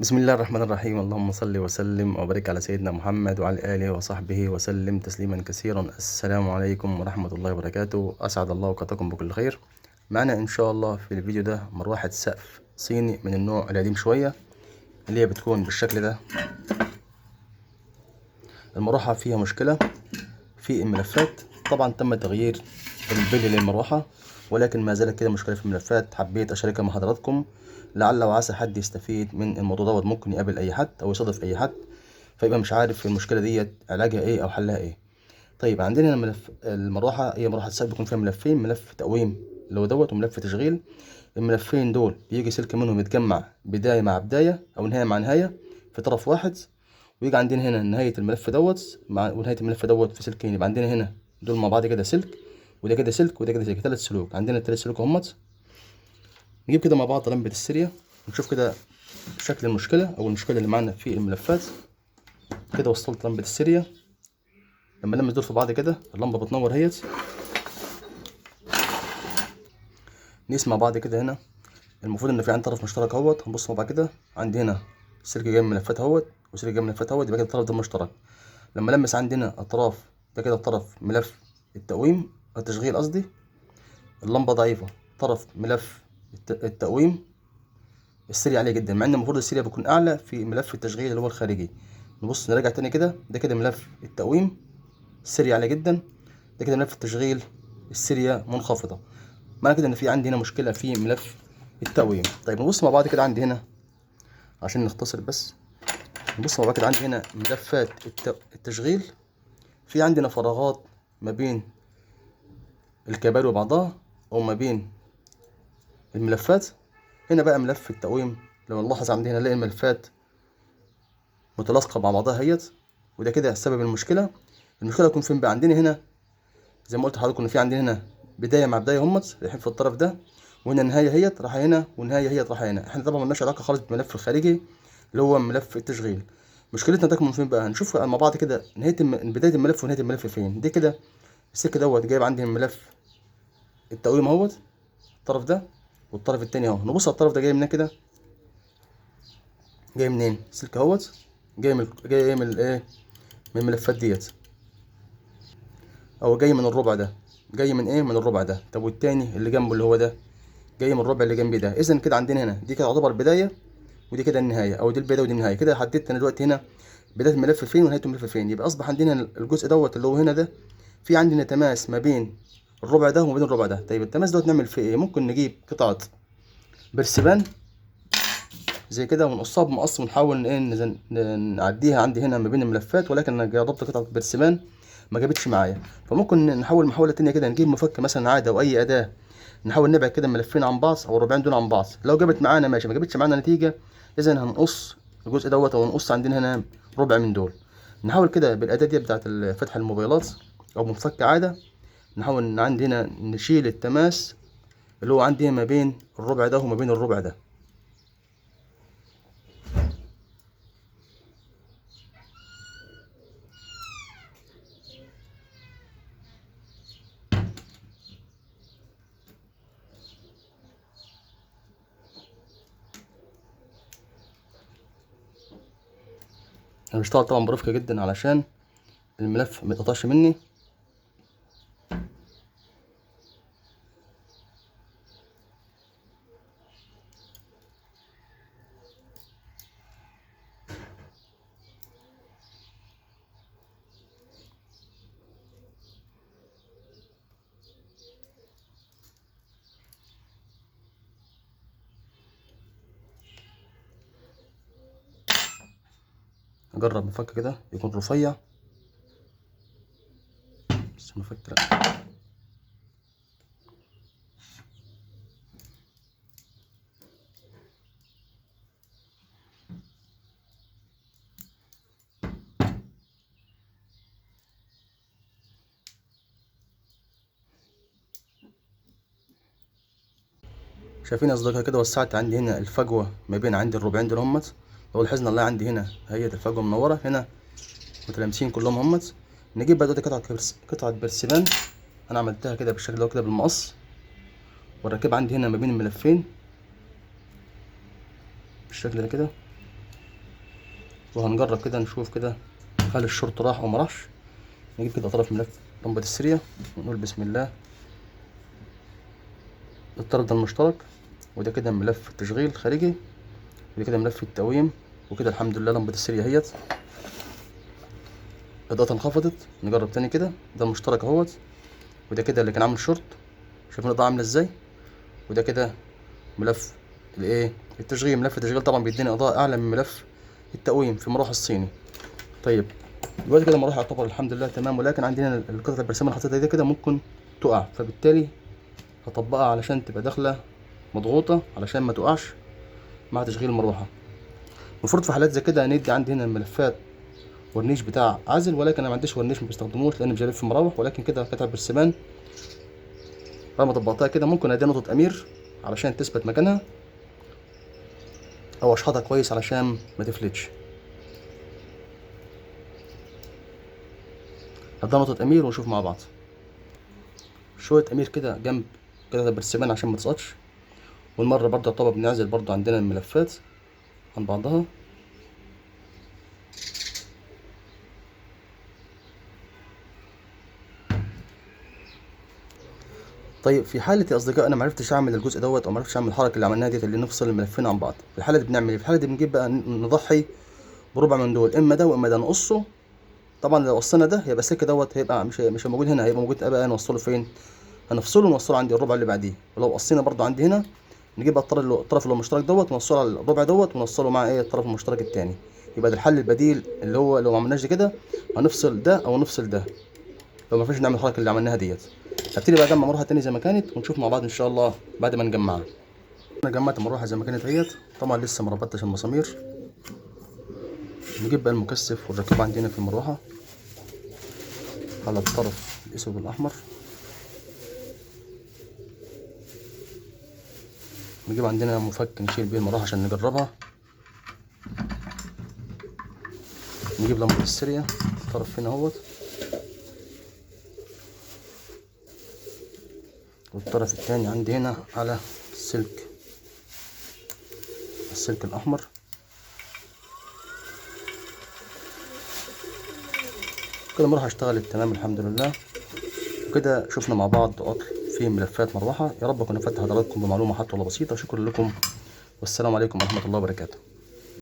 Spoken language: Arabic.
بسم الله الرحمن الرحيم. اللهم صل وسلم وبارك على سيدنا محمد وعلى آله وصحبه وسلم تسليما كثيرا. السلام عليكم ورحمة الله وبركاته. أسعد الله أوقاتكم بكل خير. معنا إن شاء الله في الفيديو ده مروحة سقف صيني من النوع القديم شوية، اللي هي بتكون بالشكل ده. المروحة فيها مشكلة في الملفات، طبعا تم تغيير البلي للمروحة، ولكن ما زالت كده مشكلة في الملفات. حبيت أشاركها مع حضراتكم لعل وعسى حد يستفيد من الموضوع دوت. ممكن يقابل أي حد أو يصادف أي حد فيبقى مش عارف المشكلة ديت علاجها إيه أو حلها إيه. طيب عندنا هنا ملف المروحة، هي مروحة سقف بيكون فيها ملفين، ملف تقويم اللي هو دوت وملف تشغيل. الملفين دول بيجي سلك منهم يتجمع بداية مع بداية أو نهاية مع نهاية في طرف واحد، ويجي عندنا هنا نهاية الملف دوت ونهاية الملف دوت في سلكين. يبقى عندنا هنا دول مع بعض كده سلك، وده كده سلك، وده كده سلك، 3 سلوك. عندنا ال3 سلوك اهمت. نجيب كده مع بعض لمبة السيريا ونشوف كده شكل المشكلة أو المشكلة اللي معانا في الملفات. كده وصلت لمبة السيريا، لما نلمس دول في بعض كده اللمبة بتنور اهيت. نقيس مع بعض كده هنا. المفروض ان في عندي طرف مشترك اهوت. هنبص مع بعض كده، عندي هنا سلك جاي من ملفات اهوت وسلك جاي من ملفات اهوت، يبقى كده الطرف ده مشترك. لما لمس عندنا اطراف، ده كده طرف ملف التقويم التشغيل قصدي، اللمبة ضعيفة. طرف ملف التقويم السيريا عالية جدا، مع ان المفروض السيريا بيكون اعلى في ملف التشغيل اللي هو الخارجي. نبص نراجع تاني كده، ده كده ملف التقويم السيريا عالية جدا، ده كده ملف التشغيل السيريا منخفضة. معنى كده ان في عندي هنا مشكلة في ملف التقويم. طيب نبص مع بعض كده، عندي هنا عشان نختصر بس، نبص مع بعض كده، عندي هنا ملفات التشغيل، في عندنا فراغات ما بين الكباري وبعضها او ما بين الملفات. هنا بقى ملف التقويم، لو نلاحظ عندي هنا نلاقي الملفات متلاصقة مع بعضها اهيت، وده كده سبب المشكلة. المشكلة تكون فين بقى؟ عندنا هنا زي ما قلت لحضراتكم ان في عندنا هنا بداية مع بداية همت رايحين في الطرف ده، وهنا نهاية هيت رايحة هنا، ونهاية هيت رايحة هنا. احنا طبعا ملناش علاقة خالص بالملف الخارجي اللي هو ملف التشغيل. مشكلتنا تكمن فين بقى؟ هنشوف مع بعض كده نهاية بداية الملف ونهاية الملف فين. دي كده السلك دوت جايب عندي ملف التقويم اهوت الطرف ده، والطرف التاني اهو. نبص على الطرف ده جاي منين كده، جاي منين؟ سلك اهوت جاي من الايه، من الملفات ديت، او جاي من الربع ده. جاي من ايه؟ من الربع ده. طب والتاني اللي جنبه اللي هو ده جاي من الربع اللي جنبي ده. اذا كده عندنا هنا دي كده تعتبر بدايه، ودي كده النهايه، او دي البدايه ودي النهايه. كده حددت انا دلوقتي هنا بدايه الملف فين ونهايه الملف فين. يبقى اصبح عندنا الجزء دوت اللي هو هنا ده في عندنا تماس ما بين الربع ده وما بين الربع ده. طيب التماس دوت نعمل فيه ايه؟ ممكن نجيب قطعه برسبان زي كده ونقصها بمقص ونحاول ايه نعديها عندي هنا ما بين الملفات، ولكن انا جربت قطعه برسبان ما جابتش معايا. فممكن نحاول محاوله تانية كده، نجيب مفك مثلا عادي او اي اداه، نحاول نبعد كده الملفين عن بعض او الربعين دول عن بعض. لو جابت معانا ماشي، ما جابتش معانا نتيجه، اذا هنقص الجزء دوت او نقص عندنا هنا ربع من دول. نحاول كده بالاداه دي بتاعت فتح الموبايلات او مفك عاده، نحاول ان عندي هنا نشيل التماس اللي هو عندي ما بين الربع ده وما بين الربع ده. انا بشتغل طبعا برفق جدا علشان الملف ما يتقطعش مني. اجرب مفك كده يكون رفيع، بس مفك لا. شايفين يا اصدقائي كده وسعت عندي هنا الفجوه ما بين عندي الربعين دول همت. لو لاحظنا نلاقي عندي هنا هي الفجوه منوره هنا متلامسين كلهم همت. نجيب بقى دلوقتي قطعه برسبان، انا عملتها كده بالشكل ده كده بالمقص، واركبها عندي هنا ما بين الملفين بالشكل ده كده. وهنجرب كده نشوف كده هل الشورت راح او ما راحش. نجيب كده طرف ملف لمبة السيريا ونقول بسم الله. الطرف ده المشترك، وده كده ملف التشغيل خارجي، وده كده ملف التقويم. وكده الحمد لله لمبة السيريا اهيت اضاءتها انخفضت. نجرب تاني كده، ده المشترك اهوت، وده كده اللي كان عامل شورت. شايفين الاضاءة عاملة ازاي؟ وده كده ملف الايه التشغيل. ملف التشغيل طبعا بيديني اضاءة اعلى من ملف التقويم في المروحة الصيني. طيب دلوقتي كده المروحة يعتبر الحمد لله تمام، ولكن عندنا القطعة البرسيم اللي حطيتها دي كده ممكن تقع، فبالتالي هطبقها علشان تبقى داخلة مضغوطة علشان ما تقعش مع تشغيل المروحة. المفروض في حالات زي كده هندي عندي هنا الملفات ورنيش بتاع عزل، ولكن انا ما عنديش ورنيش ما بستخدموش لان مش جايب في المراوح. ولكن كده قطعة برسيمان بعد ما طبقتها كده ممكن اديها نقطة امير علشان تثبت مكانها، او اشحطها كويس علشان ما تفلتش. هديها نقطة امير ونشوف مع بعض. شوية امير كده جنب قطعة البرسيمان عشان ما تسقطش. والمرة برضه طبعا بنعزل برضه عندنا الملفات عن بعضها. طيب في حالة يا أصدقاء أنا معرفتش أعمل الجزء دوت أو معرفتش أعمل الحركة اللي عملناها ديت اللي نفصل الملفين عن بعض، في الحالة دي بنعمل إيه؟ في الحالة دي بنجيب بقى نضحي بربع من دول، إما ده وإما ده نقصه. طبعا لو قصينا ده هيبقى السلك دوت هيبقى مش موجود هنا، هيبقى موجود بقى نوصله فين؟ هنفصله ونوصله عندي الربع اللي بعديه. ولو قصينا برضو عندي هنا نجيب الطرف اللي هو المشترك دوت ونوصله على الربع دوت ونوصله مع ايه الطرف المشترك التاني. يبقى ده الحل البديل اللي هو لو ما عملناش كده هنفصل ده او نفصل ده، لو ما فيش نعمل الحركه اللي عملناها ديت. هبتدي بقى اجمع مروحه تاني زي ما كانت ونشوف مع بعض ان شاء الله بعد ما نجمعها. انا جمعت المروحه زي ما كانت اهيت، طبعا لسه ما ربطتش المسامير. نجيب بقى المكثف ونركبه عندنا في المروحه على الطرف الاسود والاحمر. نجيب عندنا مفك نشيل بيه المروحه عشان نجربها. نجيب لمبه السيريا الطرف هنا اهوت، والطرف التاني عندي هنا على السلك الاحمر. كده المروحه اشتغلت تمام الحمد لله. وكده شفنا مع بعض عطل في ملفات مروحه. يا رب اكون افدت حضراتكم بمعلومه حتى ولو بسيطه. شكرا لكم والسلام عليكم ورحمه الله وبركاته.